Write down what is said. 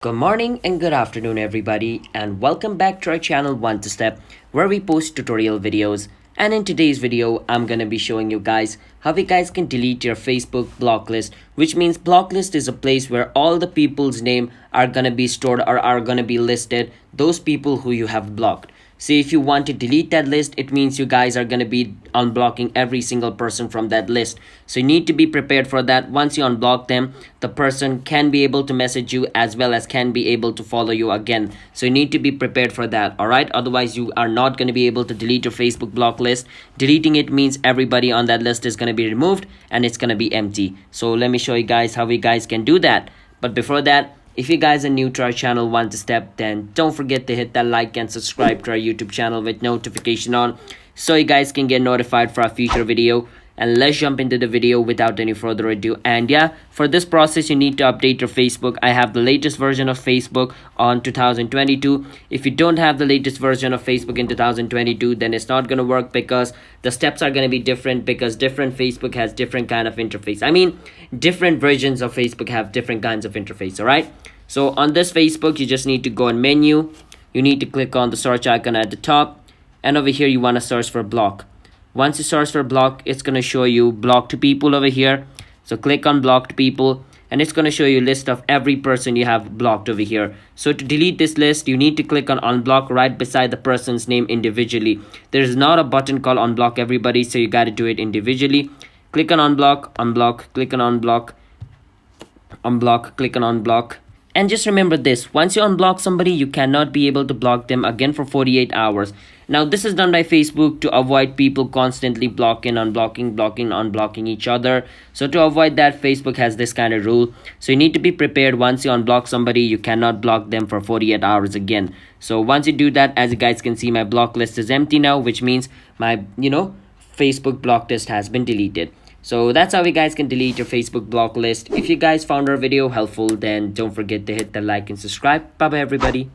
Good morning and good afternoon, everybody, and welcome back to our channel One to Step, where we post tutorial videos. And in today's video, I'm gonna be showing you guys how you guys can delete your Facebook block list, which means block list is a place where all the people's name are gonna be stored or are gonna be listed, those people who you have blocked. So if you want to delete that list, it means you guys are going to be unblocking every single person from that list. So you need to be prepared for that. Once you unblock them, the person can be able to message you as well as can be able to follow you again. So you need to be prepared for that. All right. Otherwise, you are not going to be able to delete your Facebook block list. Deleting it means everybody on that list is going to be removed and it's going to be empty. So let me show you guys how you guys can do that. But before that, if you guys are new to our channel One to Step, then don't forget to hit that like and subscribe to our YouTube channel with notification on so you guys can get notified for our future video. And let's jump into the video without any further ado. And yeah, for this process you need to update your Facebook. I have the latest version of Facebook on 2022. If you don't have the latest version of Facebook in 2022, then it's not going to work because the steps are going to be different, because different Facebook has different kind of interface. I mean, different versions of Facebook have different kinds of interface. All right, so on this Facebook, you just need to go in menu. You need to click on the search icon at the top, and over here you want to search for block. Once you search for block, it's going to show you blocked people over here. So click on blocked people and it's going to show you a list of every person you have blocked over here. So to delete this list, you need to click on unblock right beside the person's name individually. There is not a button called unblock everybody, so you got to do it individually. Click on unblock, unblock, click on unblock, unblock, click on unblock. And just remember this, once you unblock somebody, you cannot be able to block them again for 48 hours. Now, this is done by Facebook to avoid people constantly blocking, unblocking, blocking, unblocking each other. So to avoid that, Facebook has this kind of rule. So you need to be prepared. Once you unblock somebody, you cannot block them for 48 hours again. So once you do that, as you guys can see, my block list is empty now, which means my, Facebook block list has been deleted. So that's how you guys can delete your Facebook block list. If you guys found our video helpful, then don't forget to hit the like and subscribe. Bye bye, everybody.